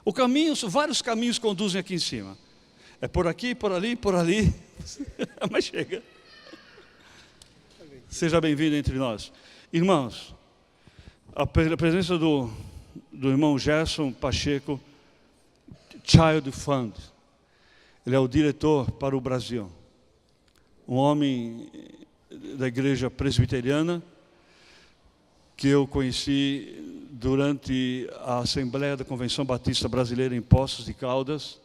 O caminho, vários caminhos conduzem aqui em cima. É por aqui, por ali, por ali. Mas chega. Seja bem-vindo entre nós. Irmãos, a presença do irmão Gerson Pacheco, Child Fund. Ele é o diretor para o Brasil. Um homem da igreja presbiteriana que eu conheci durante a Assembleia da Convenção Batista Brasileira em Poços de Caldas.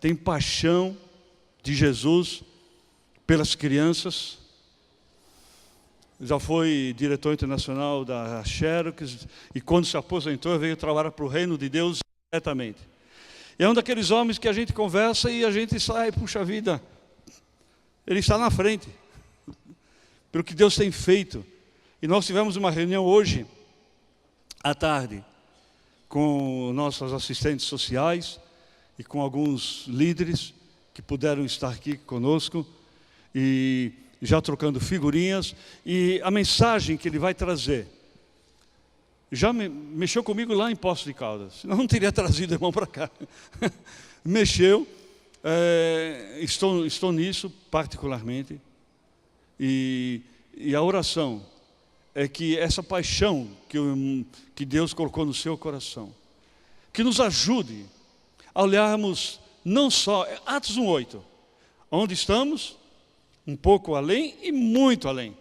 Tem paixão de Jesus pelas crianças. Já foi diretor internacional da Xerox e quando se aposentou veio trabalhar para o reino de Deus diretamente. E é um daqueles homens que a gente conversa e a gente sai, puxa vida, ele está na frente, pelo que Deus tem feito. E nós tivemos uma reunião hoje, à tarde, com nossos assistentes sociais e com alguns líderes que puderam estar aqui conosco e já trocando figurinhas. E a mensagem que ele vai trazer já mexeu comigo lá em Poços de Caldas, senão não teria trazido o irmão para cá. Mexeu, estou nisso particularmente, e a oração é que essa paixão que Deus colocou no seu coração, que nos ajude a olharmos não só, Atos 1:8, onde estamos, um pouco além e muito além.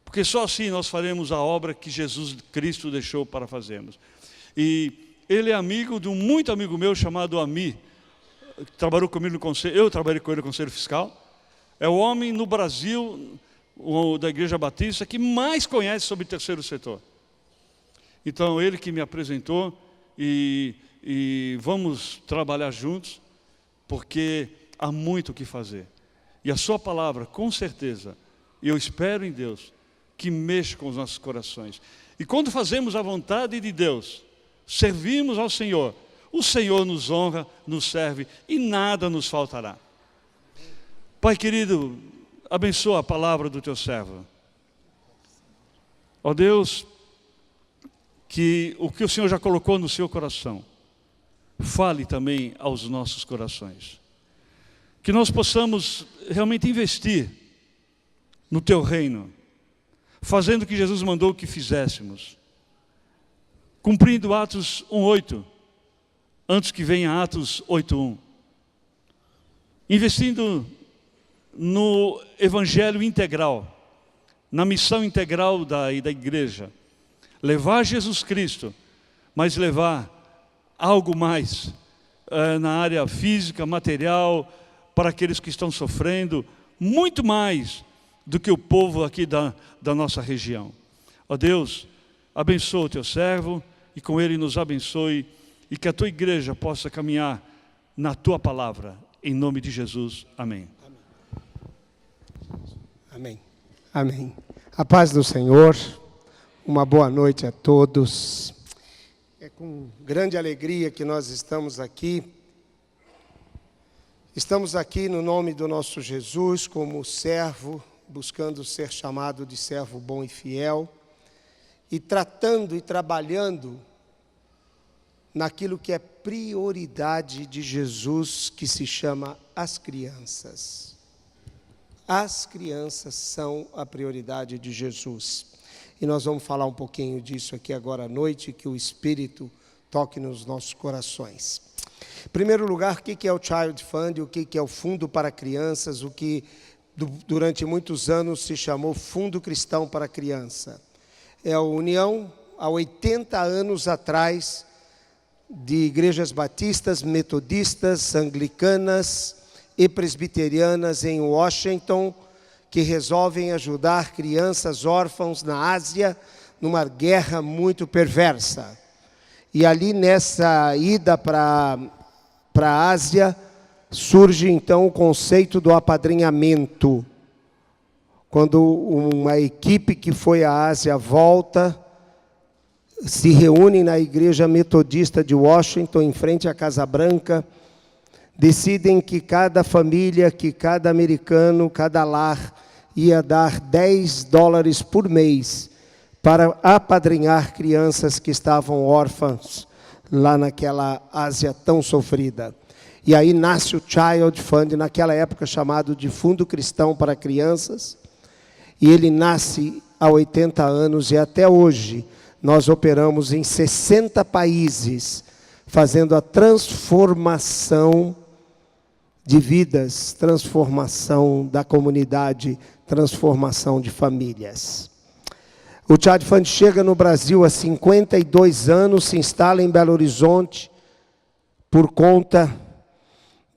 Porque só assim nós faremos a obra que Jesus Cristo deixou para fazermos. E ele é amigo de um muito amigo meu chamado Ami, que trabalhou comigo no conselho, eu trabalhei com ele no Conselho Fiscal. É o homem no Brasil, da Igreja Batista, que mais conhece sobre o terceiro setor. Então, ele que me apresentou e vamos trabalhar juntos, porque há muito o que fazer. E a sua palavra, com certeza, eu espero em Deus, que mexa com os nossos corações. E quando fazemos a vontade de Deus, servimos ao Senhor, o Senhor nos honra, nos serve e nada nos faltará. Pai querido, abençoa a palavra do teu servo. Ó Deus, que o que o Senhor já colocou no seu coração, fale também aos nossos corações. Que nós possamos realmente investir no teu reino, fazendo o que Jesus mandou que fizéssemos, cumprindo Atos 1:8, antes que venha Atos 8:1, investindo no evangelho integral, na missão integral da igreja, levar Jesus Cristo, mas levar algo mais na área física, material, para aqueles que estão sofrendo, muito mais do que o povo aqui da nossa região. Ó Deus, abençoa o teu servo e com ele nos abençoe e que a tua igreja possa caminhar na tua palavra, em nome de Jesus, amém. Amém. Amém. A paz do Senhor, uma boa noite a todos. É com grande alegria que nós estamos aqui. Estamos aqui no nome do nosso Jesus, como servo, buscando ser chamado de servo bom e fiel, e tratando e trabalhando naquilo que é prioridade de Jesus, que se chama as crianças. As crianças são a prioridade de Jesus. E nós vamos falar um pouquinho disso aqui agora à noite, que o Espírito toque nos nossos corações. Em primeiro lugar, o que é o Child Fund, o que é o Fundo para Crianças, o que durante muitos anos se chamou Fundo Cristão para Criança. É a união, há 80 anos atrás, de igrejas batistas, metodistas, anglicanas e presbiterianas em Washington, que resolvem ajudar crianças órfãos na Ásia, numa guerra muito perversa. E ali nessa ida para a Ásia, surge então o conceito do apadrinhamento. Quando uma equipe que foi à Ásia volta, se reúne na igreja metodista de Washington, em frente à Casa Branca, decidem que cada família, que cada americano, cada lar, ia dar $10 por mês para apadrinhar crianças que estavam órfãs lá naquela Ásia tão sofrida. E aí nasce o Child Fund, naquela época chamado de Fundo Cristão para Crianças, e ele nasce há 80 anos e até hoje nós operamos em 60 países, fazendo a transformação de vidas, transformação da comunidade, transformação de famílias. O Child Fund chega no Brasil há 52 anos, se instala em Belo Horizonte, por conta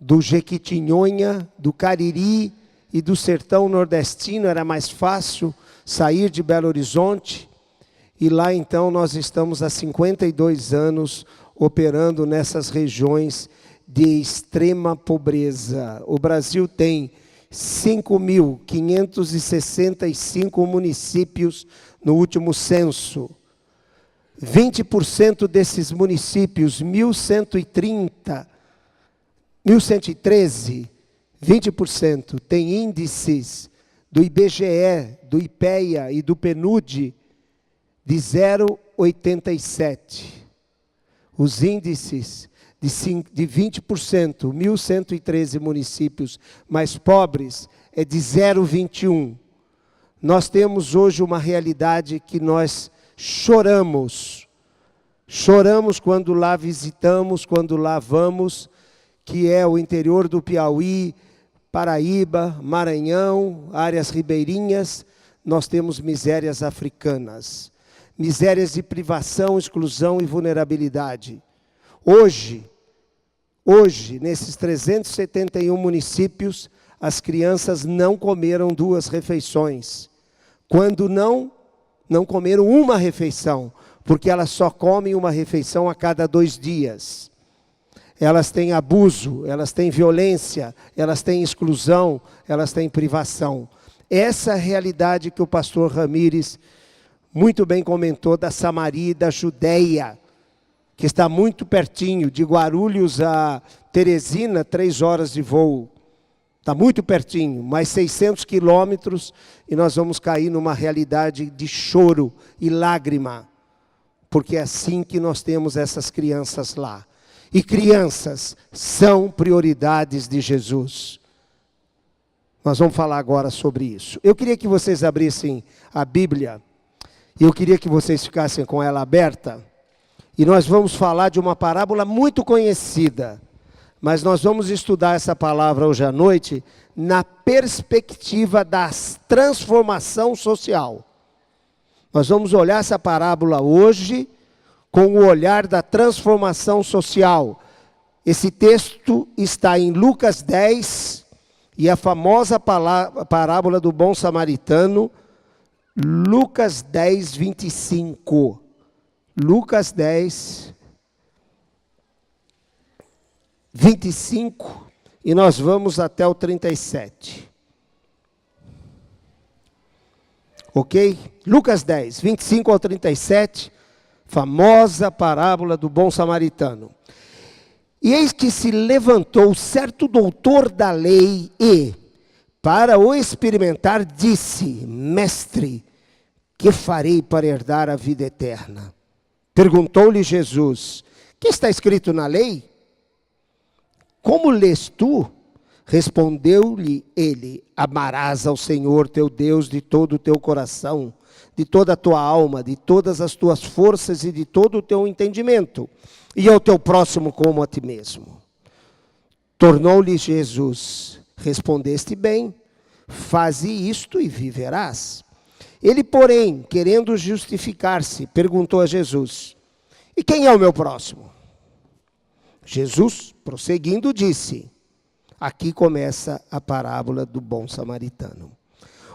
do Jequitinhonha, do Cariri e do sertão nordestino. Era mais fácil sair de Belo Horizonte. E lá então nós estamos há 52 anos operando nessas regiões de extrema pobreza. O Brasil tem 5.565 municípios no último censo. 20% desses municípios, 1.113, 20%, tem índices do IBGE, do IPEA e do PNUD de 0,87. Os índices de 20%, 1.113 municípios mais pobres, é de 0,21. Nós temos hoje uma realidade que nós choramos. Choramos quando lá visitamos, quando lá vamos, que é o interior do Piauí, Paraíba, Maranhão, áreas ribeirinhas. Nós temos misérias africanas, misérias de privação, exclusão e vulnerabilidade. Hoje, nesses 371 municípios, as crianças não comeram 2 refeições. Quando não comeram uma refeição, porque elas só comem uma refeição a cada 2 dias. Elas têm abuso, elas têm violência, elas têm exclusão, elas têm privação. Essa é a realidade que o pastor Ramires muito bem comentou da Samaria e da Judeia, que está muito pertinho, de Guarulhos a Teresina, 3 horas de voo. Está muito pertinho, mais 600 quilômetros, e nós vamos cair numa realidade de choro e lágrima, porque é assim que nós temos essas crianças lá. E crianças são prioridades de Jesus. Nós vamos falar agora sobre isso. Eu queria que vocês abrissem a Bíblia, e eu queria que vocês ficassem com ela aberta, e nós vamos falar de uma parábola muito conhecida, mas nós vamos estudar essa palavra hoje à noite na perspectiva da transformação social. Nós vamos olhar essa parábola hoje com o olhar da transformação social. Esse texto está em Lucas 10, e a famosa parábola do bom samaritano, Lucas 10, 25. Lucas 10, 25, e nós vamos até o 37. Ok? Lucas 10, 25 ao 37, famosa parábola do bom samaritano. E eis que se levantou certo doutor da lei e, para o experimentar, disse: Mestre, que farei para herdar a vida eterna? Perguntou-lhe Jesus: que está escrito na lei? Como lês tu? Respondeu-lhe ele: amarás ao Senhor teu Deus de todo o teu coração, de toda a tua alma, de todas as tuas forças e de todo o teu entendimento, e ao teu próximo como a ti mesmo. Tornou-lhe Jesus: respondeste bem, faze isto e viverás. Ele, porém, querendo justificar-se, perguntou a Jesus: e quem é o meu próximo? Jesus, prosseguindo, disse: aqui começa a parábola do bom samaritano.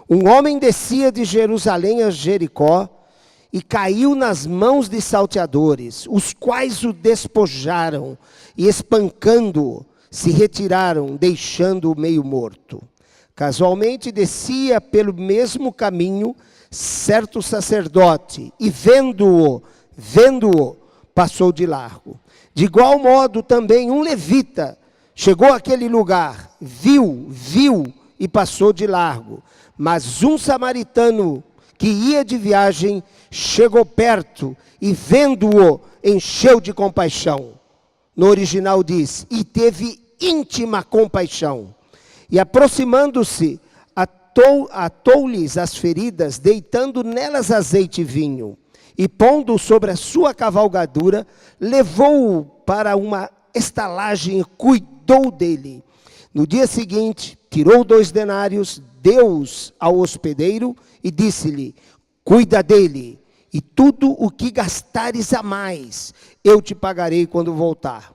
Um homem descia de Jerusalém a Jericó e caiu nas mãos de salteadores, os quais o despojaram e, espancando-o, se retiraram, deixando-o meio morto. Casualmente descia pelo mesmo caminho certo sacerdote, e vendo-o, passou de largo. De igual modo também um levita chegou àquele lugar, viu e passou de largo. Mas um samaritano que ia de viagem chegou perto e vendo-o, encheu de compaixão. No original diz, e teve íntima compaixão. E aproximando-se, atou-lhes as feridas, deitando nelas azeite e vinho. E pondo-o sobre a sua cavalgadura, levou-o para uma estalagem e cuidou dele. No dia seguinte, tirou 2 denários, deu-os ao hospedeiro e disse-lhe, cuida dele, e tudo o que gastares a mais, eu te pagarei quando voltar.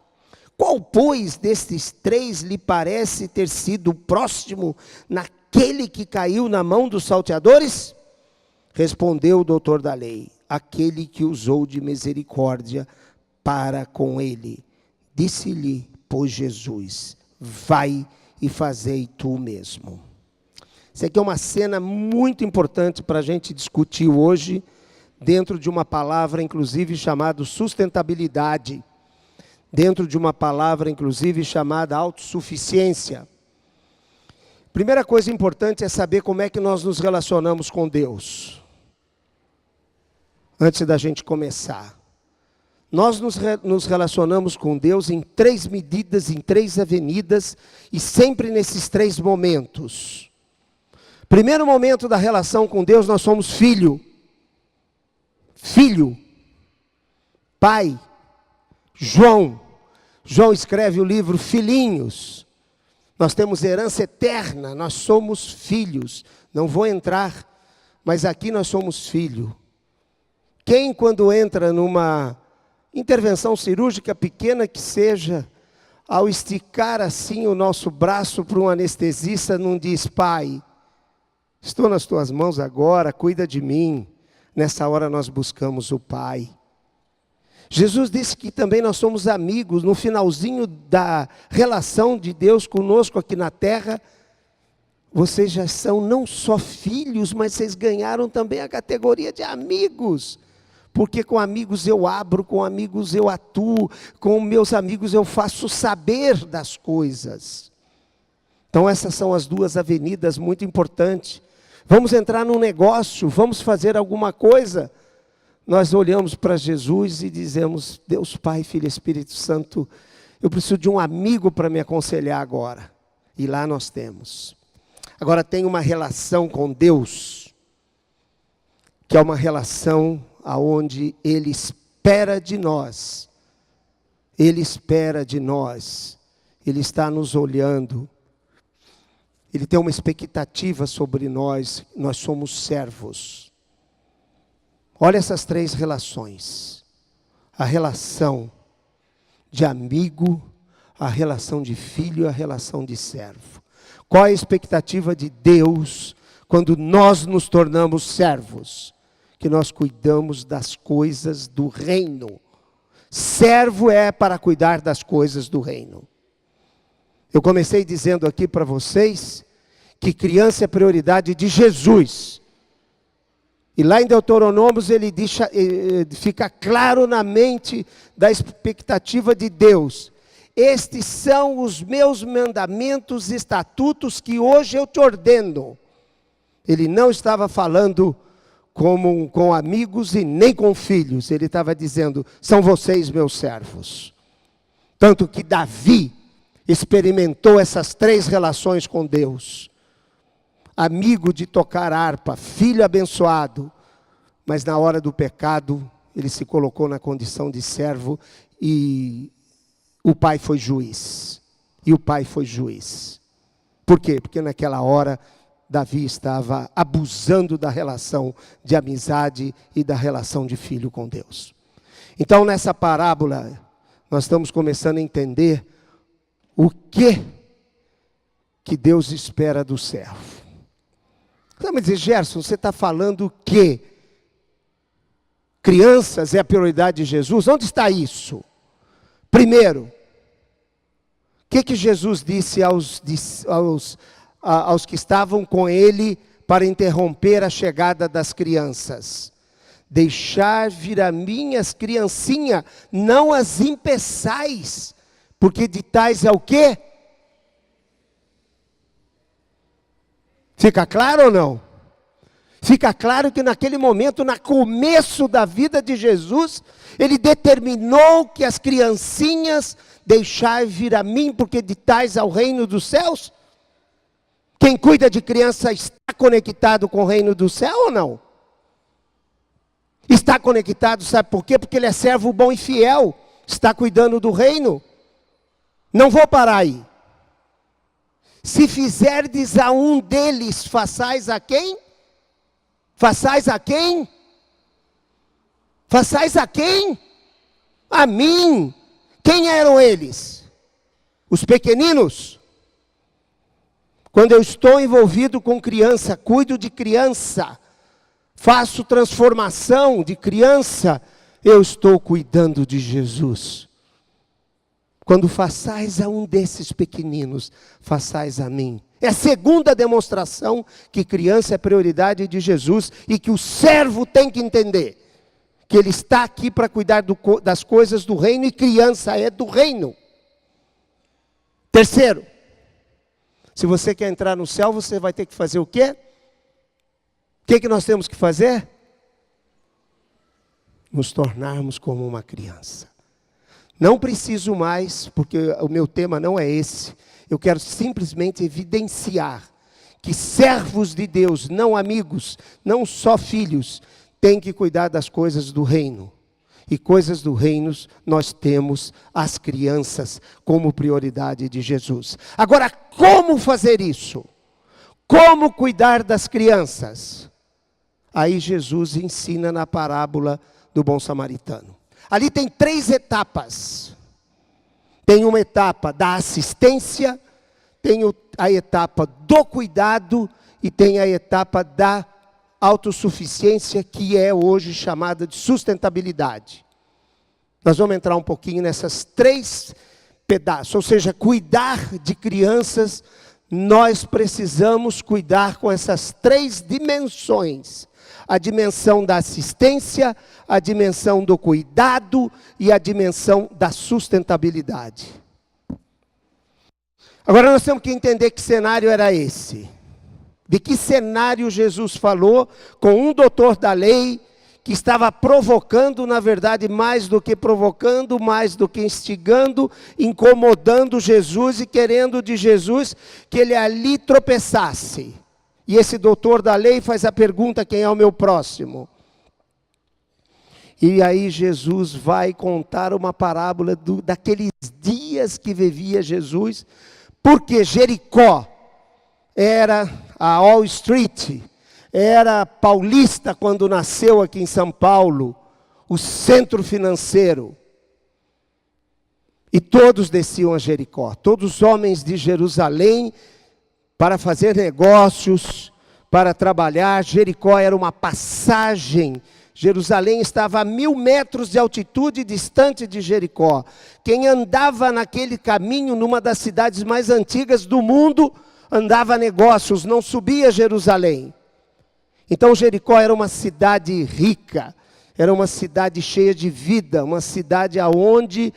Qual, pois, destes 3 lhe parece ter sido próximo naquele que caiu na mão dos salteadores? Respondeu o doutor da lei, aquele que usou de misericórdia para com ele. Disse-lhe, pois, Jesus, vai e fazei tu mesmo. Isso aqui é uma cena muito importante para a gente discutir hoje, dentro de uma palavra, inclusive, chamada sustentabilidade, dentro de uma palavra, inclusive, chamada autossuficiência. Primeira coisa importante é saber como é que nós nos relacionamos com Deus. Antes da gente começar. Nós nos relacionamos com Deus em 3 medidas, em 3 avenidas, e sempre nesses 3 momentos. Primeiro momento da relação com Deus, nós somos filho. Filho. Pai. João escreve o livro Filhinhos. Nós temos herança eterna, nós somos filhos. Não vou entrar, mas aqui nós somos filho. Quem, quando entra numa intervenção cirúrgica pequena que seja, ao esticar assim o nosso braço para um anestesista, não diz, pai, estou nas tuas mãos agora, cuida de mim. Nessa hora nós buscamos o Pai. Jesus disse que também nós somos amigos. No finalzinho da relação de Deus conosco aqui na terra, vocês já são não só filhos, mas vocês ganharam também a categoria de amigos. Porque com amigos eu abro, com amigos eu atuo, com meus amigos eu faço saber das coisas. Então essas são as 2 avenidas muito importantes. Vamos entrar num negócio, vamos fazer alguma coisa. Nós olhamos para Jesus e dizemos, Deus Pai, Filho e Espírito Santo, eu preciso de um amigo para me aconselhar agora. E lá nós temos. Agora tem uma relação com Deus, que é uma relação aonde Ele espera de nós. Ele espera de nós. Ele está nos olhando. Ele tem uma expectativa sobre nós. Nós somos servos. Olha essas 3 relações. A relação de amigo, a relação de filho e a relação de servo. Qual é a expectativa de Deus quando nós nos tornamos servos? Que nós cuidamos das coisas do reino. Servo é para cuidar das coisas do reino. Eu comecei dizendo aqui para vocês que criança é prioridade de Jesus. E lá em Deuteronômios ele fica claro na mente da expectativa de Deus. Estes são os meus mandamentos e estatutos que hoje eu te ordeno. Ele não estava falando com amigos e nem com filhos. Ele estava dizendo, são vocês meus servos. Tanto que Davi experimentou essas 3 relações com Deus. Amigo de tocar harpa, filho abençoado. Mas na hora do pecado, ele se colocou na condição de servo e o pai foi juiz. E o pai foi juiz. Por quê? Porque naquela hora Davi estava abusando da relação de amizade e da relação de filho com Deus. Então nessa parábola, nós estamos começando a entender o que Deus espera do servo. Você vai me dizer, Gerson, você está falando que crianças é a prioridade de Jesus? Onde está isso? Primeiro, o que Jesus disse aos que estavam com ele para interromper a chegada das crianças? Deixar vir a mim as criancinhas, não as impeçais, porque de tais é o quê? Fica claro ou não? Fica claro que naquele momento, no começo da vida de Jesus, ele determinou que as criancinhas deixai vir a mim, porque de tais ao reino dos céus. Quem cuida de criança está conectado com o reino do céu ou não? Está conectado, sabe por quê? Porque ele é servo bom e fiel, está cuidando do reino. Não vou parar aí. Se fizerdes a um deles, façais a quem? Façais a quem? Façais a quem? A mim. Quem eram eles? Os pequeninos? Quando eu estou envolvido com criança, cuido de criança, faço transformação de criança, eu estou cuidando de Jesus. Quando façais a um desses pequeninos, façais a mim. É a segunda demonstração que criança é prioridade de Jesus e que o servo tem que entender. Que ele está aqui para cuidar das coisas do reino e criança é do reino. Terceiro, se você quer entrar no céu, você vai ter que fazer o quê? O que nós temos que fazer? Nos tornarmos como uma criança. Não preciso mais, porque o meu tema não é esse. Eu quero simplesmente evidenciar que servos de Deus, não amigos, não só filhos, têm que cuidar das coisas do reino. E coisas do reino nós temos as crianças como prioridade de Jesus. Agora, como fazer isso? Como cuidar das crianças? Aí Jesus ensina na parábola do bom samaritano. Ali tem 3 etapas. Tem uma etapa da assistência, tem a etapa do cuidado e tem a etapa da autossuficiência, que é hoje chamada de sustentabilidade. Nós vamos entrar um pouquinho nessas 3 pedaços, ou seja, cuidar de crianças, nós precisamos cuidar com essas 3 dimensões. A dimensão da assistência, a dimensão do cuidado e a dimensão da sustentabilidade. Agora nós temos que entender que cenário era esse. De que cenário Jesus falou com um doutor da lei que estava provocando, na verdade, mais do que provocando, mais do que instigando, incomodando Jesus e querendo de Jesus que ele ali tropeçasse. E esse doutor da lei faz a pergunta: quem é o meu próximo? E aí Jesus vai contar uma parábola daqueles dias que vivia Jesus, porque Jericó era a Wall Street, era paulista quando nasceu aqui em São Paulo, o centro financeiro. E todos desciam a Jericó, todos os homens de Jerusalém, para fazer negócios, para trabalhar. Jericó era uma passagem. Jerusalém estava a 1000 metros de altitude distante de Jericó. Quem andava naquele caminho, numa das cidades mais antigas do mundo, andava a negócios, não subia a Jerusalém. Então Jericó era uma cidade rica, era uma cidade cheia de vida, uma cidade onde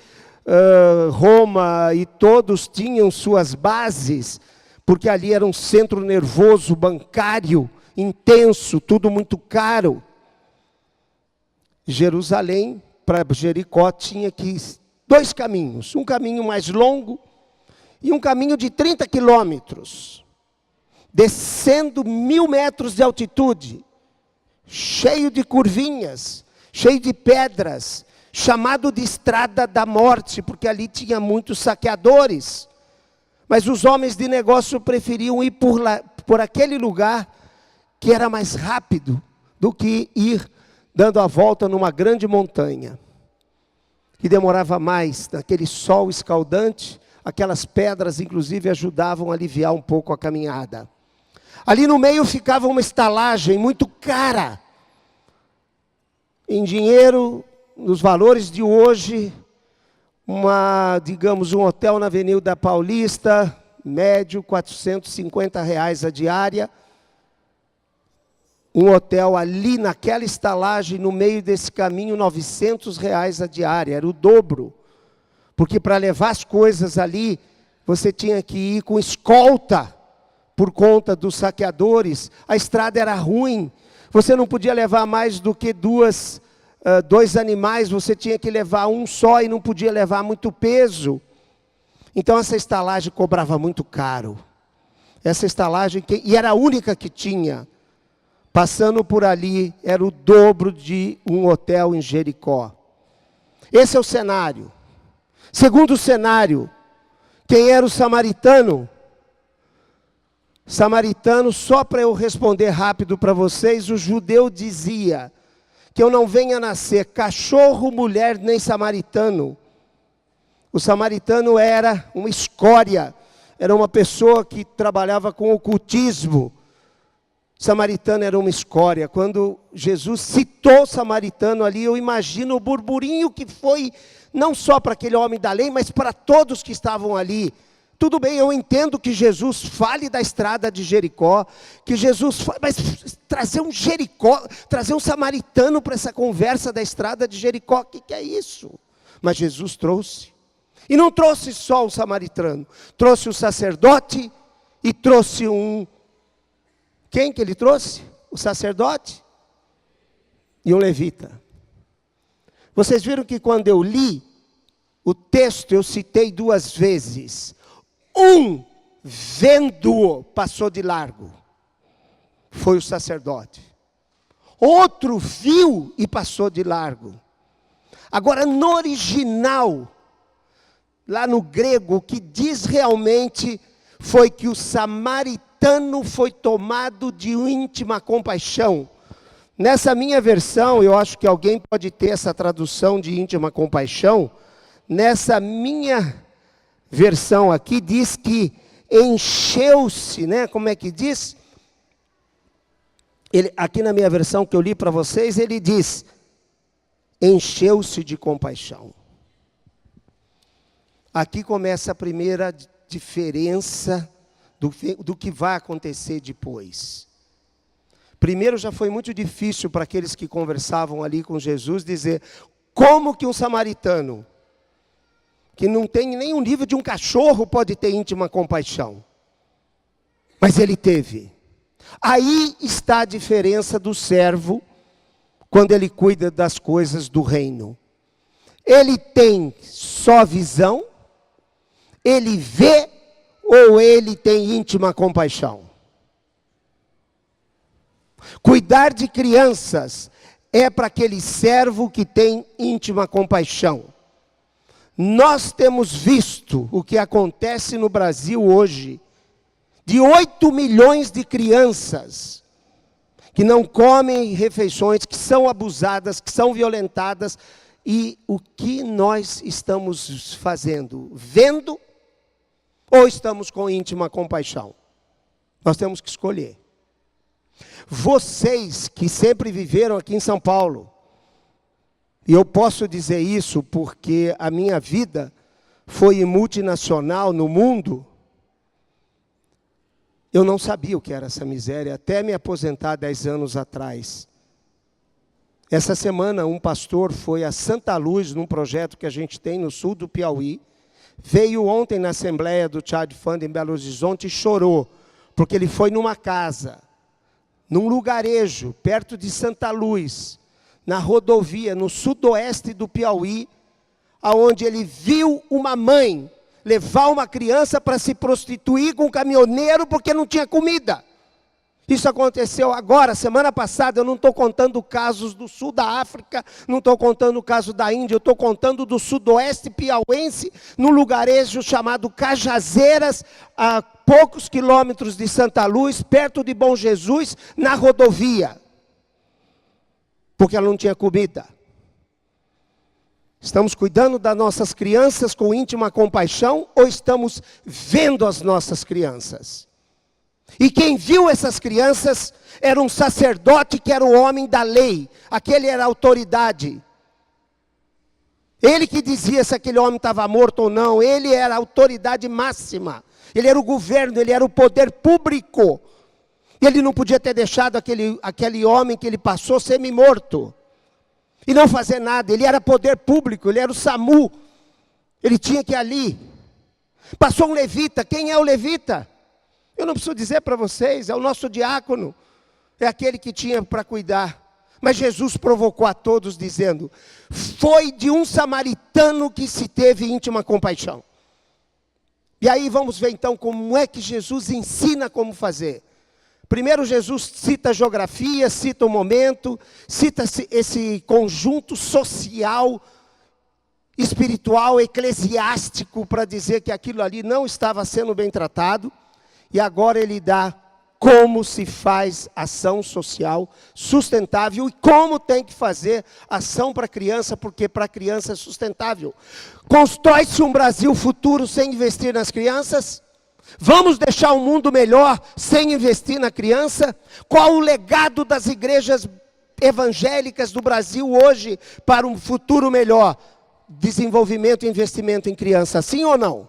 Roma e todos tinham suas bases, porque ali era um centro nervoso, bancário, intenso, tudo muito caro. Jerusalém, para Jericó, tinha 2 caminhos, um caminho mais longo e um caminho de 30 quilômetros, descendo 1000 metros de altitude, cheio de curvinhas, cheio de pedras, chamado de estrada da morte, porque ali tinha muitos saqueadores. Mas os homens de negócio preferiam ir por aquele lugar que era mais rápido do que ir dando a volta numa grande montanha, que demorava mais, naquele sol escaldante. Aquelas pedras, inclusive, ajudavam a aliviar um pouco a caminhada. Ali no meio ficava uma estalagem muito cara. Em dinheiro, nos valores de hoje, digamos, um hotel na Avenida Paulista, médio, R$450 a diária. Um hotel ali naquela estalagem, no meio desse caminho, R$900 a diária, era o dobro. Porque para levar as coisas ali, você tinha que ir com escolta, por conta dos saqueadores. A estrada era ruim, Você não podia levar mais do que dois animais, você tinha que levar um só e não podia levar muito peso. Então essa estalagem cobrava muito caro. Essa estalagem, e era a única que tinha, passando por ali, era o dobro de um hotel em Jericó. Esse é o cenário. Segundo cenário, quem era o samaritano? Samaritano, só para eu responder rápido para vocês, o judeu dizia que eu não venha nascer cachorro, mulher, nem samaritano. O samaritano era uma escória, era uma pessoa que trabalhava com ocultismo. Samaritano era uma escória. Quando Jesus citou o samaritano ali, eu imagino o burburinho que foi, não só para aquele homem da lei, mas para todos que estavam ali. Tudo bem, eu entendo que Jesus fale da estrada de Jericó, que Jesus fale, mas trazer um Jericó, trazer um samaritano para essa conversa da estrada de Jericó, o que é isso? Mas Jesus trouxe. E não trouxe só o samaritano, trouxe o sacerdote e trouxe quem que ele trouxe? O sacerdote e um levita. Vocês viram que quando eu li o texto, eu citei 2 vezes. Vendo-o, passou de largo. Foi o sacerdote. Outro viu e passou de largo. Agora, no original, lá no grego, o que diz realmente foi que o samaritano foi tomado de íntima compaixão. Nessa minha versão, eu acho que alguém pode ter essa tradução de íntima compaixão. Nessa minha versão aqui diz que encheu-se, né? Como é que diz? Aqui na minha versão que eu li para vocês, ele diz, encheu-se de compaixão. Aqui começa a primeira diferença do que vai acontecer depois. Primeiro já foi muito difícil para aqueles que conversavam ali com Jesus dizer, como que um samaritano, que não tem nenhum nível de um cachorro, pode ter íntima compaixão? Mas ele teve. Aí está a diferença do servo, quando ele cuida das coisas do reino. Ele tem só visão, ele vê, ou ele tem íntima compaixão? Cuidar de crianças é para aquele servo que tem íntima compaixão. Nós temos visto o que acontece no Brasil hoje, de 8 milhões de crianças que não comem refeições, que são abusadas, que são violentadas. E o que nós estamos fazendo? Vendo ou estamos com íntima compaixão? Nós temos que escolher. Vocês que sempre viveram aqui em São Paulo, e eu posso dizer isso porque a minha vida foi multinacional no mundo, eu não sabia o que era essa miséria, até me aposentar 10 anos atrás. Essa semana um pastor foi a Santa Luz, num projeto que a gente tem no sul do Piauí, veio ontem na Assembleia do Child Fund em Belo Horizonte e chorou, porque ele foi numa casa, num lugarejo, perto de Santa Luz, na rodovia, no sudoeste do Piauí, aonde ele viu uma mãe levar uma criança para se prostituir com um caminhoneiro porque não tinha comida. Isso aconteceu agora, semana passada. Eu não estou contando casos do sul da África, não estou contando o caso da Índia, eu estou contando do sudoeste piauense, num lugarejo chamado Cajazeiras, a poucos quilômetros de Santa Luz, perto de Bom Jesus, na rodovia. Porque ela não tinha comida. Estamos cuidando das nossas crianças com íntima compaixão ou estamos vendo as nossas crianças? E quem viu essas crianças era um sacerdote que era o homem da lei. Aquele era a autoridade. Ele que dizia se aquele homem estava morto ou não. Ele era a autoridade máxima. Ele era o governo, ele era o poder público. Ele não podia ter deixado aquele homem que ele passou semi-morto. E não fazer nada. Ele era poder público, ele era o SAMU. Ele tinha que ir ali. Passou um levita. Quem é o levita? Eu não preciso dizer para vocês, é o nosso diácono. é aquele que tinha para cuidar. Mas Jesus provocou a todos dizendo, foi de um samaritano que se teve íntima compaixão. E aí vamos ver então como é que Jesus ensina como fazer. Primeiro Jesus cita a geografia, cita o momento, cita esse conjunto social, espiritual, eclesiástico, para dizer que aquilo ali não estava sendo bem tratado. E agora ele dá como se faz ação social sustentável e como tem que fazer ação para a criança, porque para a criança é sustentável. Constrói-se um Brasil futuro sem investir nas crianças? Vamos deixar o mundo melhor sem investir na criança? Qual o legado das igrejas evangélicas do Brasil hoje para um futuro melhor? Desenvolvimento e investimento em criança, sim ou não?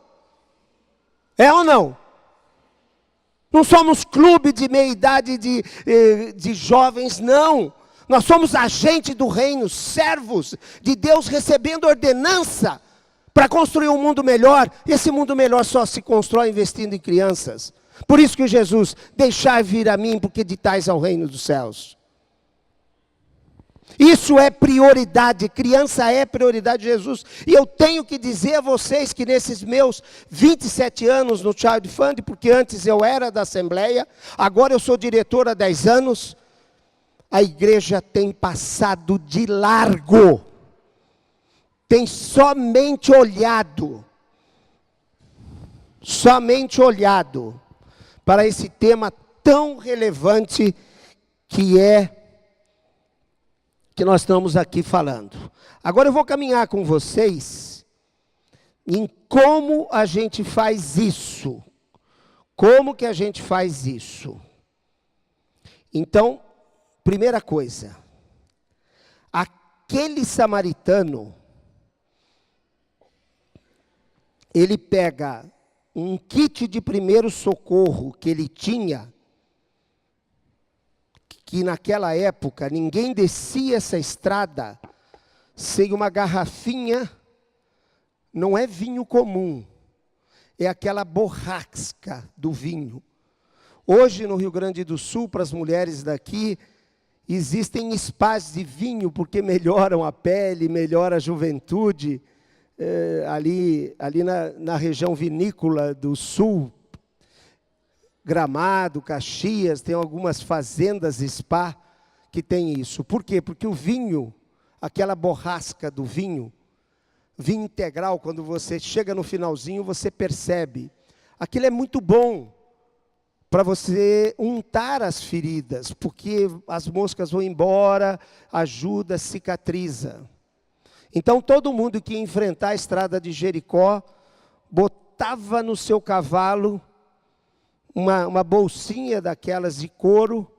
É ou não? Não somos clube de meia-idade de jovens, não. Nós somos agentes do reino, servos de Deus, recebendo ordenança para construir um mundo melhor. Esse mundo melhor só se constrói investindo em crianças. Por isso que Jesus, deixai vir a mim, porque de tais é o reino dos céus. Isso é prioridade, criança é prioridade de Jesus. E eu tenho que dizer a vocês que nesses meus 27 anos no Child Fund, porque antes eu era da Assembleia, agora eu sou diretor há 10 anos, a igreja tem passado de largo, tem somente olhado para esse tema tão relevante que nós estamos aqui falando. Agora eu vou caminhar com vocês em como a gente faz isso. Como que a gente faz isso? Então, primeira coisa, aquele samaritano, ele pega um kit de primeiro socorro que ele tinha, que naquela época ninguém descia essa estrada sem uma garrafinha, não é vinho comum, é aquela borrasca do vinho. Hoje no Rio Grande do Sul, para as mulheres daqui, existem spas de vinho, porque melhoram a pele, melhora a juventude, ali na região vinícola do sul, Gramado, Caxias, tem algumas fazendas spa que tem isso. Por quê? Porque o vinho, aquela borrasca do vinho integral, quando você chega no finalzinho, você percebe. Aquilo é muito bom para você untar as feridas, porque as moscas vão embora, ajuda, cicatriza. Então, todo mundo que ia enfrentar a estrada de Jericó, botava no seu cavalo uma bolsinha daquelas de couro,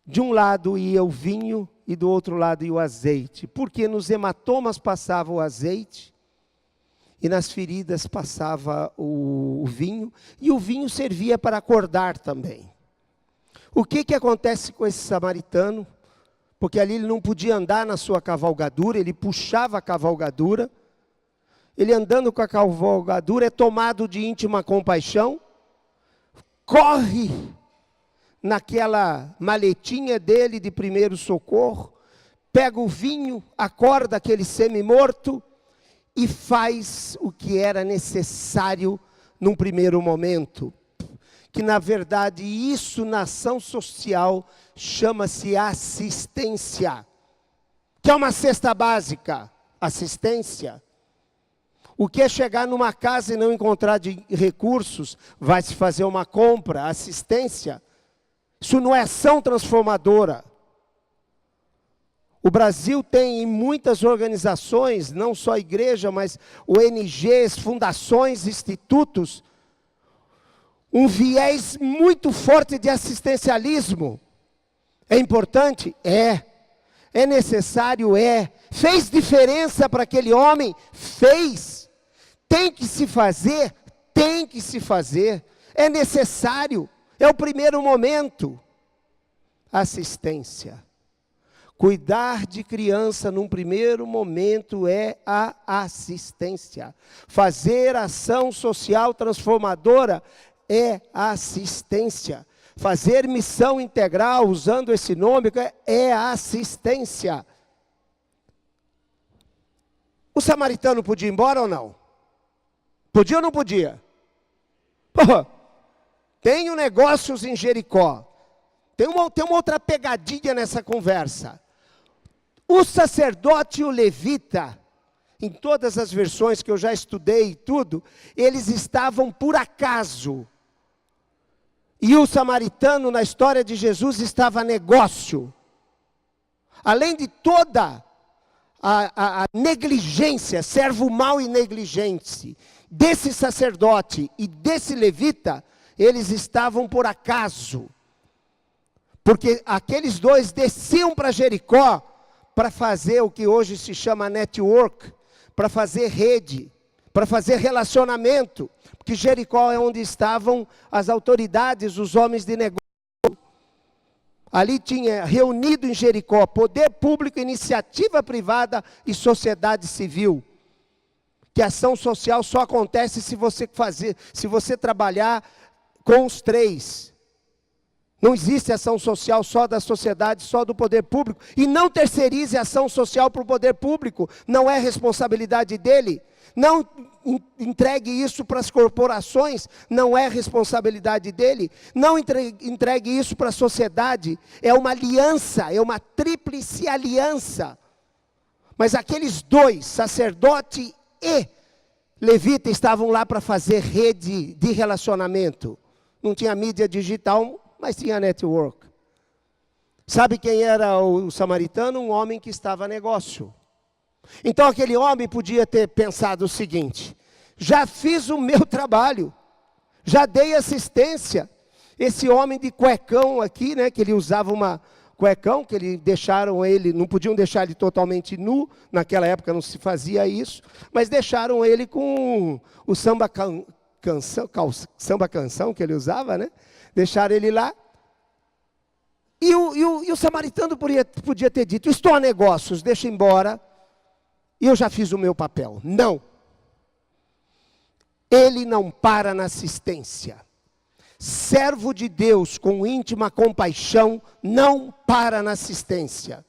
de um lado ia o vinho e do outro lado ia o azeite, porque nos hematomas passava o azeite e nas feridas passava o vinho, e o vinho servia para acordar também. O que acontece com esse samaritano? Porque ali ele não podia andar na sua cavalgadura, ele puxava a cavalgadura, ele andando com a cavalgadura é tomado de íntima compaixão, corre naquela maletinha dele de primeiro socorro, pega o vinho, acorda aquele semi-morto e faz o que era necessário num primeiro momento. Que na verdade isso na ação social chama-se assistência, que é uma cesta básica, assistência. O que é chegar numa casa e não encontrar de recursos, vai se fazer uma compra, assistência. Isso não é ação transformadora. O Brasil tem em muitas organizações, não só igreja, mas ONGs, fundações, institutos, um viés muito forte de assistencialismo. É importante? É. É necessário? É. Fez diferença para aquele homem? Fez. Tem que se fazer? Tem que se fazer. É necessário. É o primeiro momento. Assistência. Cuidar de criança num primeiro momento é a assistência. Fazer ação social transformadora é assistência. Fazer missão integral, usando esse nome, é assistência. O samaritano podia ir embora ou não? Podia ou não podia? Pô, tenho negócios em Jericó. Tem uma outra pegadinha nessa conversa. O sacerdote e o levita, em todas as versões que eu já estudei e tudo, eles estavam por acaso. E o samaritano, na história de Jesus, estava a negócio. Além de toda a negligência, servo mau e negligente, desse sacerdote e desse levita, eles estavam por acaso. Porque aqueles dois desciam para Jericó para fazer o que hoje se chama network, para fazer rede, para fazer relacionamento. Porque Jericó é onde estavam as autoridades, os homens de negócio. Ali tinha reunido em Jericó poder público, iniciativa privada e sociedade civil. Que ação social só acontece se você trabalhar com os três. Não existe ação social só da sociedade, só do poder público. E não terceirize a ação social para o poder público. Não é responsabilidade dele. Não entregue isso para as corporações. Não é responsabilidade dele. Não entregue isso para a sociedade. É uma aliança, é uma tríplice aliança. Mas aqueles dois, sacerdote e levita, estavam lá para fazer rede de relacionamento. Não tinha mídia digital, mas tinha network. Sabe quem era o samaritano? Um homem que estava a negócio. Então aquele homem podia ter pensado o seguinte: já fiz o meu trabalho, já dei assistência. Esse homem de cuecão aqui, né, que ele usava uma cuecão, que não podiam deixar ele totalmente nu, naquela época não se fazia isso, mas deixaram ele com o samba canção que ele usava, né? Deixaram ele lá. E o samaritano podia ter dito: estou a negócios, deixa embora, e eu já fiz o meu papel. Não. Ele não para na assistência. Servo de Deus com íntima compaixão não para na assistência.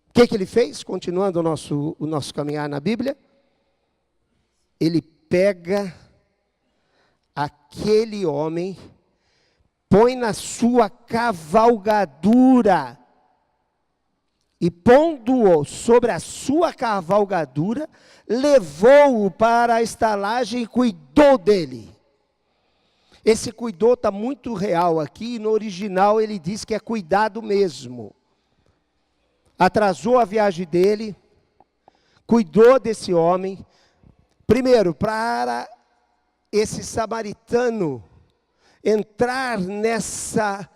O que ele fez? Continuando o nosso caminhar na Bíblia. Ele pega aquele homem, põe na sua cavalgadura, e pondo-o sobre a sua cavalgadura, levou-o para a estalagem e cuidou dele. Esse cuidou está muito real aqui, no original ele diz que é cuidado mesmo. Atrasou a viagem dele, cuidou desse homem. Primeiro, para esse samaritano entrar nessa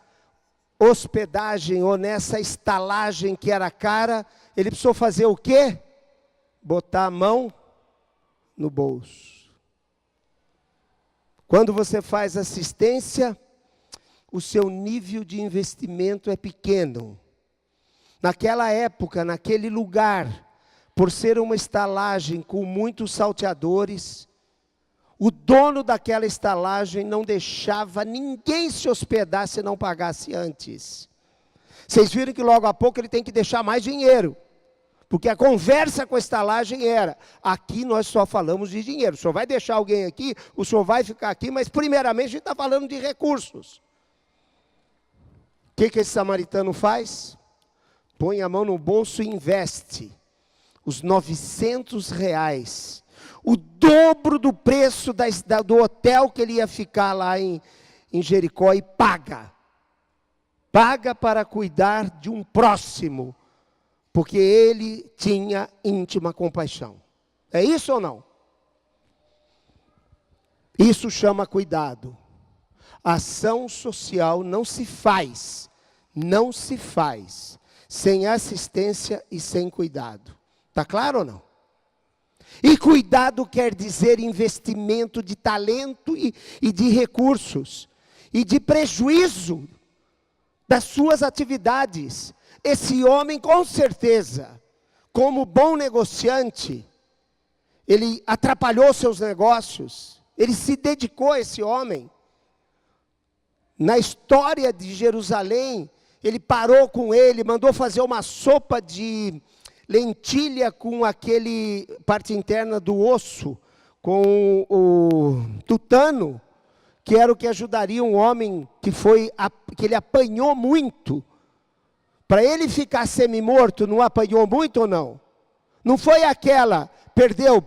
hospedagem ou nessa estalagem que era cara, ele precisou fazer o quê? Botar a mão no bolso. Quando você faz assistência, o seu nível de investimento é pequeno. Naquela época, naquele lugar, por ser uma estalagem com muitos salteadores, o dono daquela estalagem não deixava ninguém se hospedar se não pagasse antes. Vocês viram que logo a pouco ele tem que deixar mais dinheiro. Porque a conversa com a estalagem era: aqui nós só falamos de dinheiro. O senhor vai deixar alguém aqui, o senhor vai ficar aqui, mas primeiramente a gente está falando de recursos. O que esse samaritano faz? Põe a mão no bolso e investe os R$900, o dobro do preço do hotel que ele ia ficar lá em Jericó, e paga. Paga para cuidar de um próximo, porque ele tinha íntima compaixão. É isso ou não? Isso chama cuidado. Ação social não se faz sem assistência e sem cuidado. Está claro ou não? E cuidado quer dizer investimento de talento e de recursos, e de prejuízo das suas atividades. Esse homem, com certeza, como bom negociante, ele atrapalhou seus negócios, ele se dedicou a esse homem. Na história de Jerusalém, ele parou com ele, mandou fazer uma sopa de lentilha com aquele parte interna do osso, com o tutano, que era o que ajudaria um homem que ele apanhou muito. Para ele ficar semi-morto, não apanhou muito ou não? Não foi aquela, perdeu,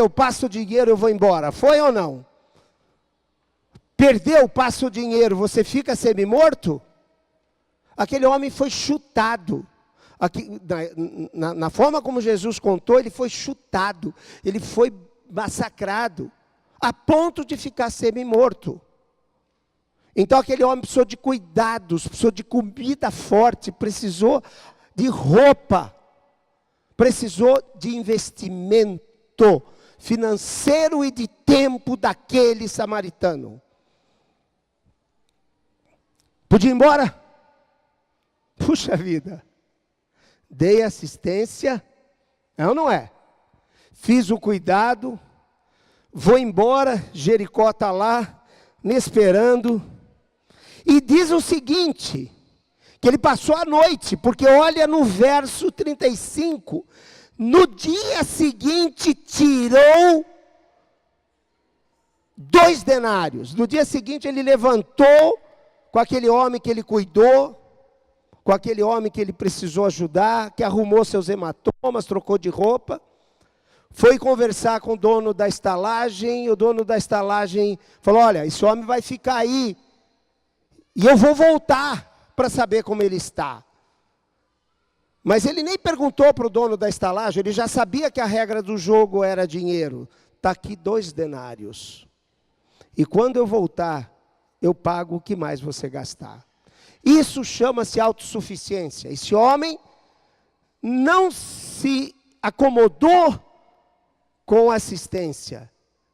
passa o dinheiro, eu vou embora. Foi ou não? Perdeu, passa o dinheiro, você fica semi-morto? Aquele homem foi chutado. Aqui, na forma como Jesus contou, ele foi chutado, ele foi massacrado, a ponto de ficar semi-morto. Então aquele homem precisou de cuidados, precisou de comida forte, precisou de roupa, precisou de investimento financeiro e de tempo daquele samaritano. Podia ir embora? Puxa vida, dei assistência, é ou não é? Fiz o cuidado, vou embora, Jericó está lá, me esperando. E diz o seguinte, que ele passou a noite, porque olha no verso 35, no dia seguinte tirou 2 denários. No dia seguinte ele levantou com aquele homem que ele cuidou, com aquele homem que ele precisou ajudar, que arrumou seus hematomas, trocou de roupa, foi conversar com o dono da estalagem, o dono da estalagem falou, olha, esse homem vai ficar aí, e eu vou voltar para saber como ele está. Mas ele nem perguntou para o dono da estalagem, ele já sabia que a regra do jogo era dinheiro. Está aqui 2 denários. E quando eu voltar, eu pago o que mais você gastar. Isso chama-se autossuficiência. Esse homem não se acomodou com assistência,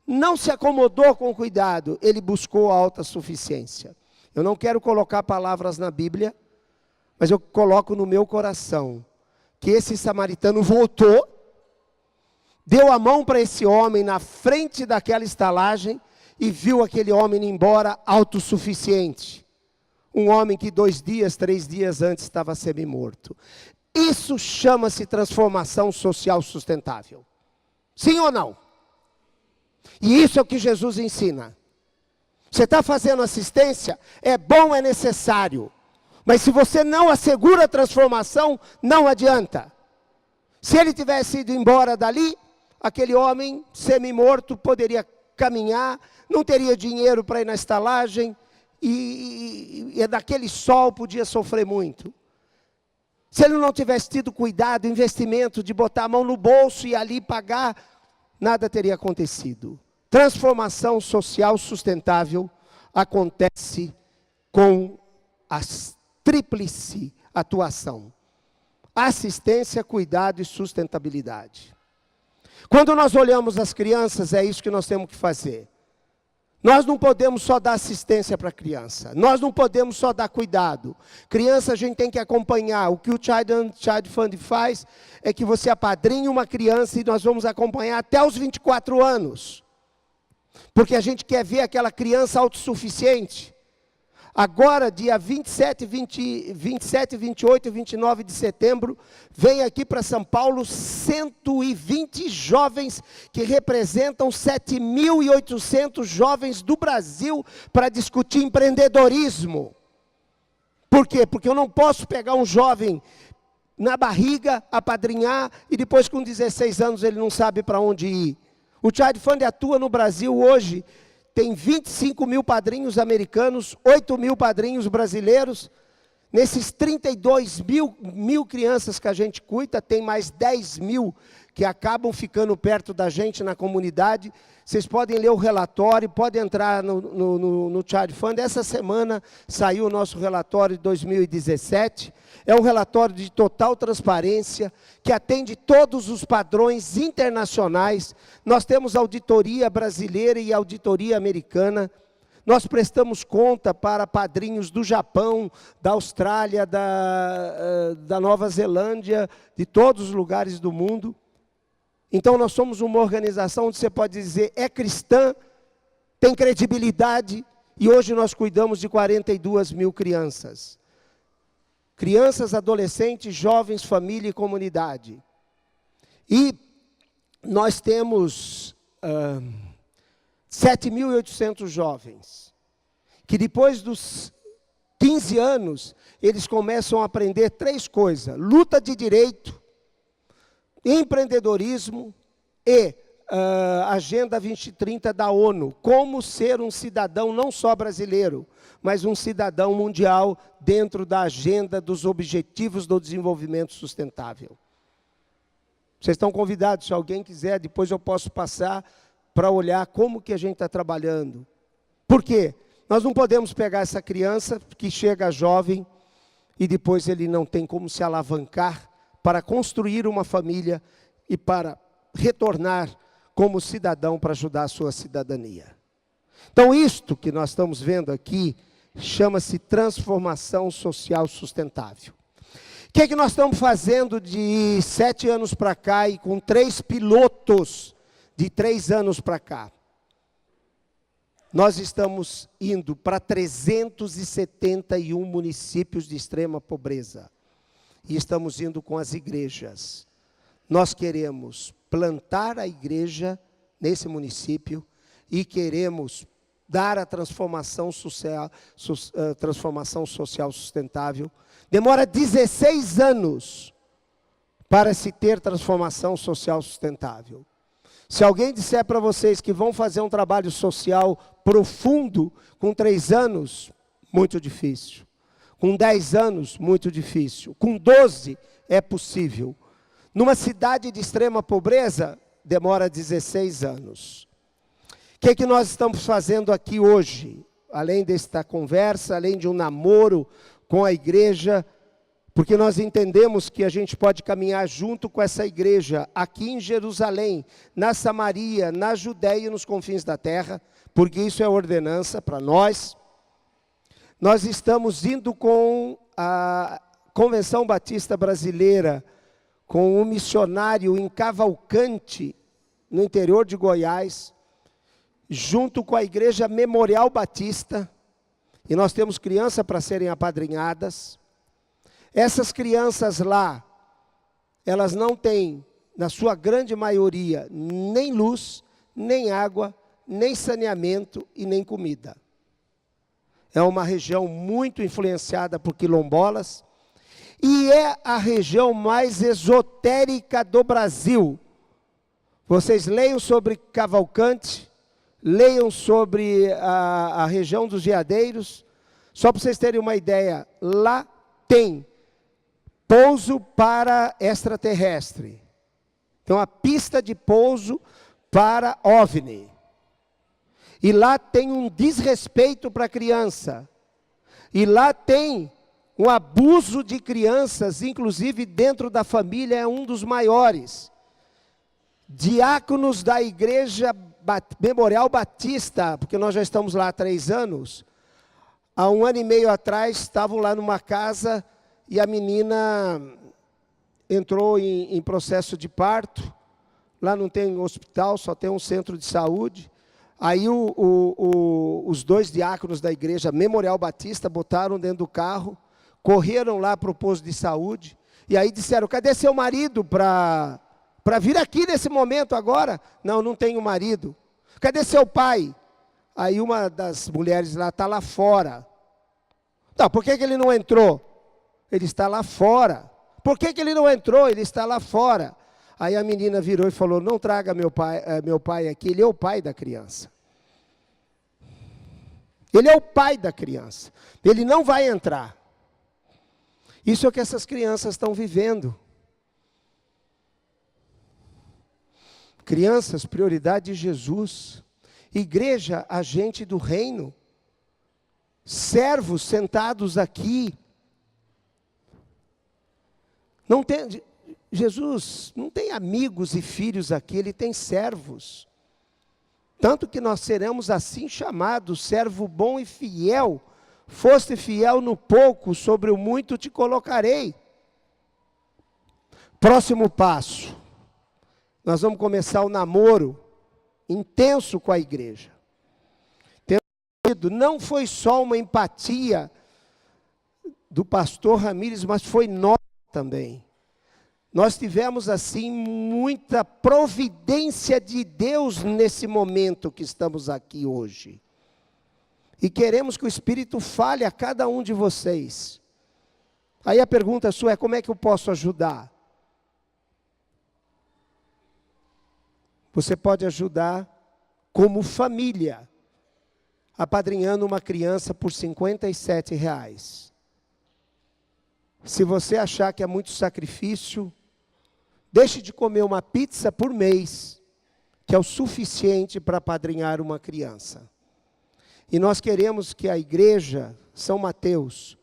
não se acomodou com cuidado, ele buscou a autossuficiência. Eu não quero colocar palavras na Bíblia, mas eu coloco no meu coração, que esse samaritano voltou, deu a mão para esse homem na frente daquela estalagem, e viu aquele homem ir embora autossuficiente. Um homem que 2 dias, 3 dias antes estava semi-morto. Isso chama-se transformação social sustentável. Sim ou não? E isso é o que Jesus ensina. Você está fazendo assistência? É bom, é necessário. Mas se você não assegura a transformação, não adianta. Se ele tivesse ido embora dali, aquele homem semi-morto poderia caminhar, não teria dinheiro para ir na estalagem, e daquele sol podia sofrer muito. Se ele não tivesse tido cuidado, investimento de botar a mão no bolso e ali pagar, nada teria acontecido. Transformação social sustentável acontece com a tríplice atuação: assistência, cuidado e sustentabilidade. Quando nós olhamos as crianças, é isso que nós temos que fazer. Nós não podemos só dar assistência para a criança. Nós não podemos só dar cuidado. Criança a gente tem que acompanhar. O que o Child Fund faz é que você apadrinha uma criança e nós vamos acompanhar até os 24 anos. Porque a gente quer ver aquela criança autossuficiente. Agora, dia 27, 28 e 29 de setembro, vem aqui para São Paulo 120 jovens que representam 7.800 jovens do Brasil para discutir empreendedorismo. Por quê? Porque eu não posso pegar um jovem na barriga, apadrinhar, e depois com 16 anos ele não sabe para onde ir. O Child Fund atua no Brasil hoje, tem 25 mil padrinhos americanos, 8 mil padrinhos brasileiros. Nesses 32 mil crianças que a gente cuida, tem mais 10 mil que acabam ficando perto da gente na comunidade. Vocês podem ler o relatório, podem entrar no Child Fund. Essa semana saiu o nosso relatório de 2017. É um relatório de total transparência, que atende todos os padrões internacionais. Nós temos auditoria brasileira e auditoria americana. Nós prestamos conta para padrinhos do Japão, da Austrália, da Nova Zelândia, de todos os lugares do mundo. Então nós somos uma organização onde você pode dizer, é cristã, tem credibilidade E hoje nós cuidamos de 42 mil crianças. Crianças, adolescentes, jovens, família e comunidade. E nós temos 7.800 jovens, que depois dos 15 anos, eles começam a aprender 3 coisas: luta de direito, empreendedorismo e Agenda 2030 da ONU. Como ser um cidadão não só brasileiro, mas um cidadão mundial dentro da agenda dos Objetivos do Desenvolvimento Sustentável. Vocês estão convidados, se alguém quiser, depois eu posso passar para olhar como que a gente está trabalhando. Por quê? Nós não podemos pegar essa criança que chega jovem e depois ele não tem como se alavancar para construir uma família e para retornar como cidadão para ajudar a sua cidadania. Então, isto que nós estamos vendo aqui chama-se transformação social sustentável. O que é que nós estamos fazendo de 7 anos para cá e com 3 pilotos de 3 anos para cá? Nós estamos indo para 371 municípios de extrema pobreza. E estamos indo com as igrejas. Nós queremos plantar a igreja nesse município e queremos dar a transformação social sustentável. Demora 16 anos para se ter transformação social sustentável. Se alguém disser para vocês que vão fazer um trabalho social profundo com 3 anos, muito difícil. Com 10 anos, muito difícil. Com 12, é possível. Numa cidade de extrema pobreza, demora 16 anos. O que é que nós estamos fazendo aqui hoje? Além desta conversa, além de um namoro com a igreja, porque nós entendemos que a gente pode caminhar junto com essa igreja, aqui em Jerusalém, na Samaria, na Judéia e nos confins da terra, porque isso é ordenança para nós. Nós estamos indo com a Convenção Batista Brasileira, com um missionário em Cavalcante, no interior de Goiás, junto com a Igreja Memorial Batista, e nós temos crianças para serem apadrinhadas. Essas crianças lá, elas não têm, na sua grande maioria, nem luz, nem água, nem saneamento e nem comida. É uma região muito influenciada por quilombolas, e é a região mais esotérica do Brasil. Vocês leiam sobre Cavalcante, leiam sobre a região dos Veadeiros. Só para vocês terem uma ideia, lá tem pouso para extraterrestre. Tem uma pista de pouso para OVNI. E lá tem um desrespeito para a criança. E lá tem um abuso de crianças, inclusive dentro da família, é um dos maiores. Diáconos da Igreja Memorial Batista, porque nós já estamos lá há 3 anos, há 1 ano e meio atrás, estavam lá numa casa e a menina entrou em processo de parto. Lá não tem hospital, só tem um centro de saúde. Aí os 2 diáconos da Igreja Memorial Batista botaram dentro do carro, correram lá para o posto de saúde, e aí disseram: cadê seu marido para vir aqui nesse momento agora? Não, não tenho marido. Cadê seu pai? Aí uma das mulheres lá está lá fora. Não, por que ele não entrou? Ele está lá fora. Por que ele não entrou? Ele está lá fora. Aí a menina virou e falou: não traga meu pai aqui, ele é o pai da criança. Ele é o pai da criança. Ele não vai entrar. Isso é o que essas crianças estão vivendo. Crianças, prioridade de Jesus. Igreja, agente do reino. Servos sentados aqui. Não tem, Jesus não tem amigos e filhos aqui, ele tem servos. Tanto que nós seremos assim chamados, servo bom e fiel. Foste fiel no pouco, sobre o muito te colocarei. Próximo passo. Nós vamos começar o namoro intenso com a igreja. Temos não foi só uma empatia do pastor Ramírez, mas foi nossa também. Nós tivemos, assim, muita providência de Deus nesse momento que estamos aqui hoje. E queremos que o Espírito fale a cada um de vocês. Aí a pergunta sua é: como é que eu posso ajudar? Você pode ajudar como família, apadrinhando uma criança por R$57. Se você achar que é muito sacrifício, deixe de comer uma pizza por mês, que é o suficiente para apadrinhar uma criança. E nós queremos que a igreja São Mateus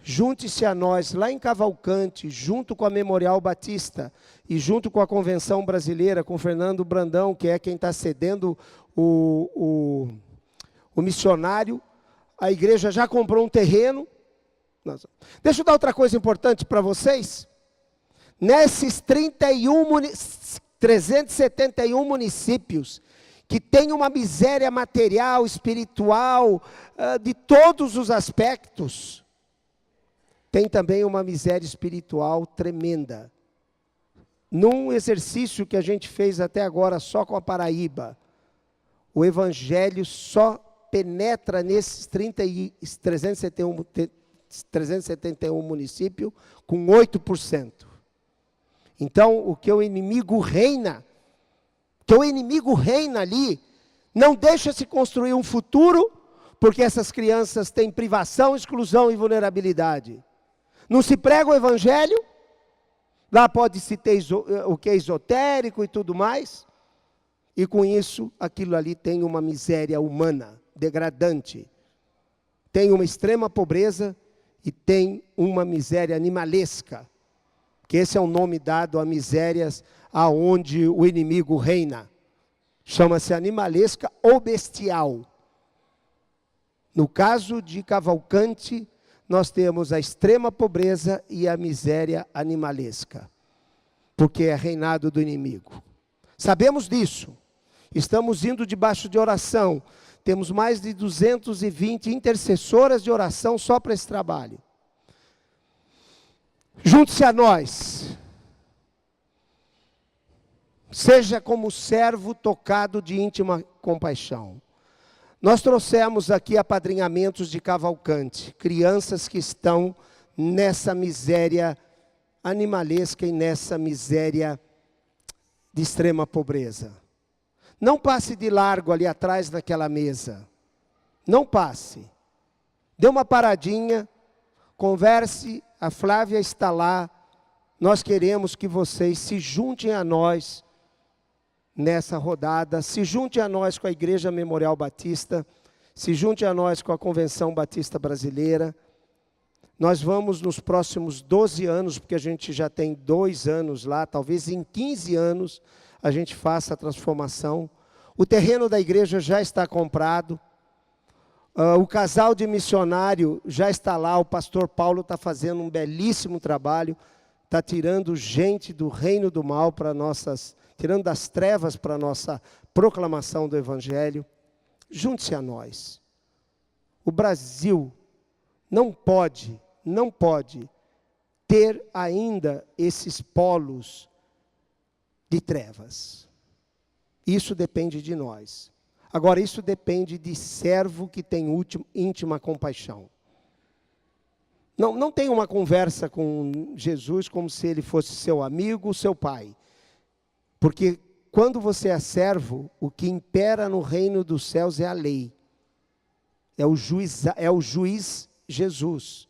junte-se a nós lá em Cavalcante, junto com a Memorial Batista e junto com a Convenção Brasileira, com Fernando Brandão, que é quem está cedendo o missionário. A igreja já comprou um terreno. Deixa eu dar outra coisa importante para vocês. Nesses 371 municípios, que tem uma miséria material, espiritual, de todos os aspectos, tem também uma miséria espiritual tremenda. Num exercício que a gente fez até agora só com a Paraíba, o evangelho só penetra nesses 371 municípios com 8%. Então, o inimigo reina ali, não deixa se construir um futuro, porque essas crianças têm privação, exclusão e vulnerabilidade. Não se prega o evangelho, lá pode-se ter o que é esotérico e tudo mais, e com isso, aquilo ali tem uma miséria humana, degradante. Tem uma extrema pobreza e tem uma miséria animalesca, que esse é o nome dado a misérias aonde o inimigo reina. Chama-se animalesca ou bestial. No caso de Cavalcante, nós temos a extrema pobreza e a miséria animalesca, porque é reinado do inimigo. Sabemos disso. Estamos indo debaixo de oração. Temos mais de 220 intercessoras de oração só para esse trabalho. Junte-se a nós. Seja como servo tocado de íntima compaixão. Nós trouxemos aqui apadrinhamentos de Cavalcante, crianças que estão nessa miséria animalesca e nessa miséria de extrema pobreza. Não passe de largo ali atrás daquela mesa. Não passe. Dê uma paradinha, converse, a Flávia está lá. Nós queremos que vocês se juntem a nós nessa rodada, se junte a nós com a Igreja Memorial Batista, se junte a nós com a Convenção Batista Brasileira. Nós vamos nos próximos 12 anos, porque a gente já tem 2 anos lá, talvez em 15 anos a gente faça a transformação. O terreno da igreja já está comprado, o casal de missionário já está lá, o pastor Paulo está fazendo um belíssimo trabalho, está tirando gente do reino do mal para tirando das trevas para a nossa proclamação do Evangelho. Junte-se a nós. O Brasil não pode ter ainda esses polos de trevas. Isso depende de nós. Agora, isso depende de servo que tem íntima compaixão. Não tem uma conversa com Jesus como se ele fosse seu amigo, seu pai. Porque quando você é servo, o que impera no reino dos céus é a lei. É o juiz Jesus.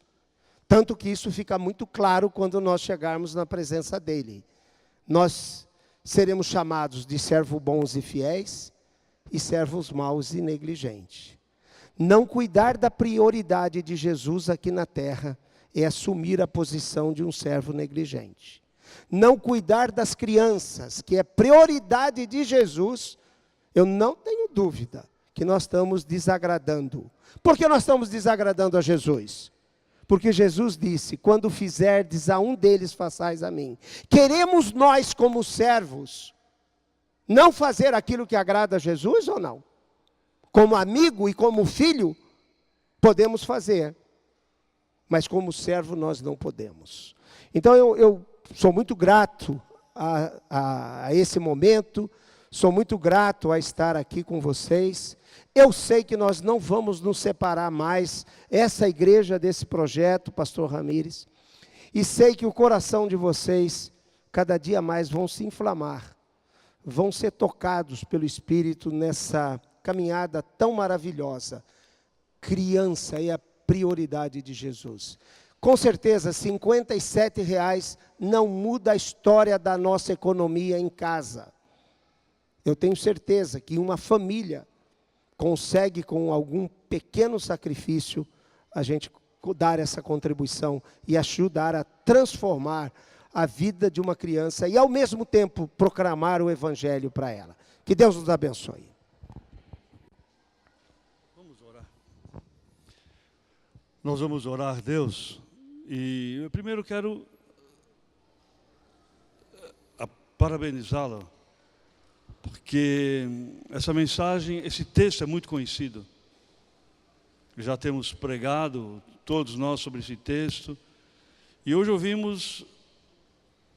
Tanto que isso fica muito claro quando nós chegarmos na presença dele. Nós seremos chamados de servos bons e fiéis e servos maus e negligentes. Não cuidar da prioridade de Jesus aqui na terra é assumir a posição de um servo negligente. Não cuidar das crianças, que é prioridade de Jesus, eu não tenho dúvida que nós estamos desagradando. Por que nós estamos desagradando a Jesus? Porque Jesus disse, quando fizerdes a um deles, façais a mim. Queremos nós, como servos, não fazer aquilo que agrada a Jesus ou não? Como amigo e como filho, podemos fazer. Mas como servo nós não podemos. Então eu sou muito grato a esse momento, sou muito grato a estar aqui com vocês. Eu sei que nós não vamos nos separar mais, essa igreja desse projeto, pastor Ramires, e sei que o coração de vocês, cada dia mais, vão se inflamar, vão ser tocados pelo Espírito nessa caminhada tão maravilhosa. Criança é a prioridade de Jesus. Com certeza, R$57 não muda a história da nossa economia em casa. Eu tenho certeza que uma família consegue, com algum pequeno sacrifício, a gente dar essa contribuição e ajudar a transformar a vida de uma criança e, ao mesmo tempo, proclamar o Evangelho para ela. Que Deus nos abençoe. Vamos orar. Nós vamos orar, Deus, e eu primeiro quero parabenizá-lo, porque essa mensagem, esse texto é muito conhecido. Já temos pregado, todos nós, sobre esse texto. E hoje ouvimos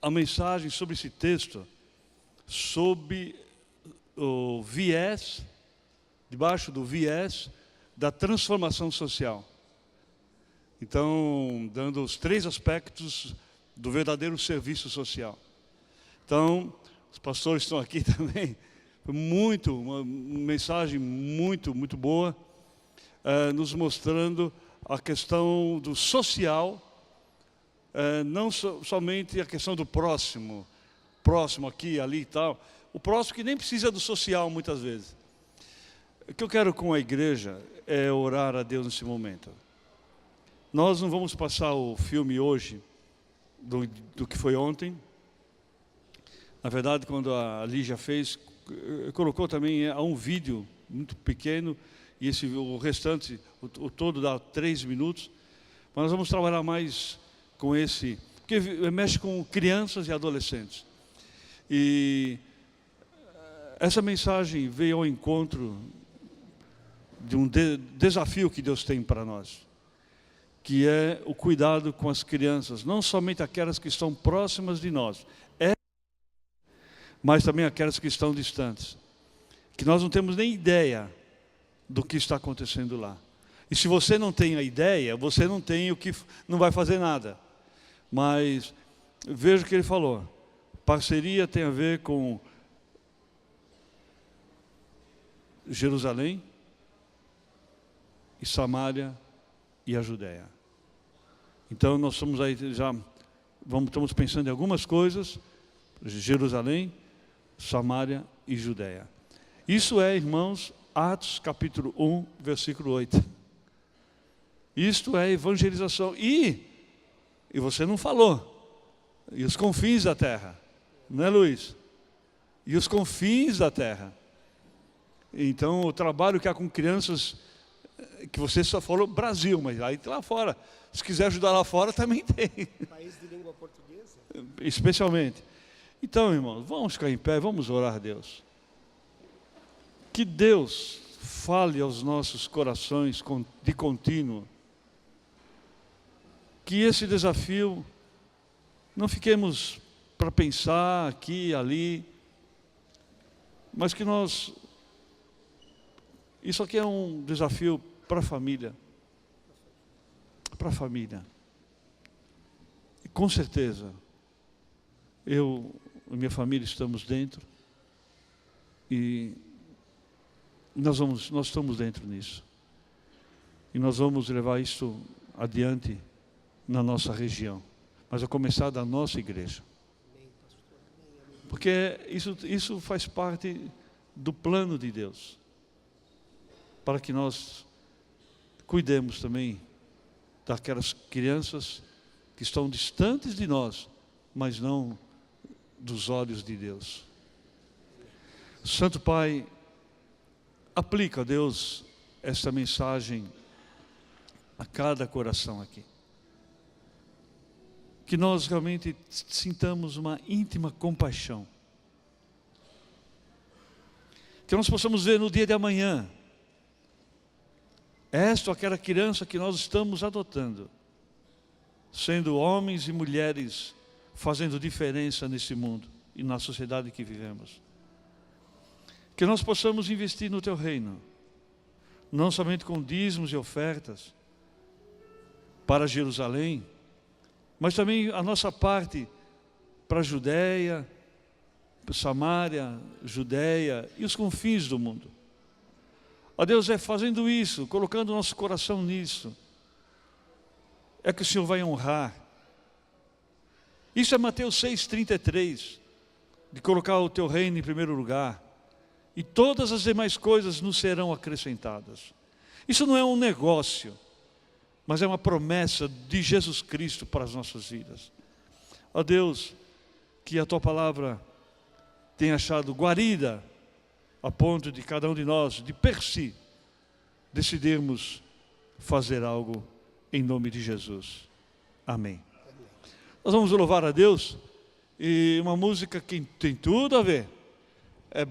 a mensagem sobre esse texto, sob o viés, debaixo do viés da transformação social. Então, dando os 3 aspectos do verdadeiro serviço social. Então, os pastores estão aqui também. Foi uma mensagem muito boa, nos mostrando a questão do social, não somente a questão do próximo aqui, ali e tal. O próximo que nem precisa do social muitas vezes. O que eu quero com a igreja é orar a Deus nesse momento. Nós não vamos passar o filme hoje do que foi ontem. Na verdade, quando a Lígia fez, colocou também um vídeo muito pequeno, e o restante, o todo dá 3 minutos. Mas nós vamos trabalhar mais com esse, porque mexe com crianças e adolescentes. E essa mensagem veio ao encontro de um desafio que Deus tem para nós, que é o cuidado com as crianças, não somente aquelas que estão próximas de nós, mas também aquelas que estão distantes, que nós não temos nem ideia do que está acontecendo lá. E se você não tem a ideia, você não vai fazer nada. Mas veja o que ele falou. Parceria tem a ver com Jerusalém e Samaria e a Judéia. Então nós estamos aí estamos pensando em algumas coisas: Jerusalém, Samaria e Judéia. Isso é, irmãos, Atos capítulo 1, versículo 8. Isto é evangelização. E você não falou, e os confins da terra, não é, Luiz? E os confins da terra. Então o trabalho que há com crianças, que você só falou Brasil, mas aí lá fora, se quiser ajudar lá fora também tem. País de língua portuguesa? Especialmente. Então, irmãos, vamos ficar em pé, vamos orar a Deus. Que Deus fale aos nossos corações de contínuo. Que esse desafio, não fiquemos para pensar aqui, ali, mas que isso aqui é um desafio para a família. Para a família. E com certeza, eu e minha família estamos dentro, e nós estamos dentro nisso. E nós vamos levar isso adiante na nossa região, mas a começar da nossa igreja. Porque isso faz parte do plano de Deus, para que nós cuidemos também daquelas crianças que estão distantes de nós, mas não dos olhos de Deus. Santo Pai, aplica, Deus, esta mensagem a cada coração aqui. Que nós realmente sintamos uma íntima compaixão. Que nós possamos ver no dia de amanhã esta ou aquela criança que nós estamos adotando, sendo homens e mulheres fazendo diferença nesse mundo e na sociedade que vivemos. Que nós possamos investir no Teu reino, não somente com dízimos e ofertas para Jerusalém, mas também a nossa parte para a Judéia, para Samaria, Judéia e os confins do mundo. Ó Deus, é fazendo isso, colocando o nosso coração nisso, é que o Senhor vai honrar. Isso é Mateus 6,33, de colocar o Teu reino em primeiro lugar, e todas as demais coisas nos serão acrescentadas. Isso não é um negócio, mas é uma promessa de Jesus Cristo para as nossas vidas. Ó Deus, que a Tua palavra tenha achado guarida, a ponto de cada um de nós, de per si, decidirmos fazer algo em nome de Jesus. Amém. Nós vamos louvar a Deus, e uma música que tem tudo a ver, é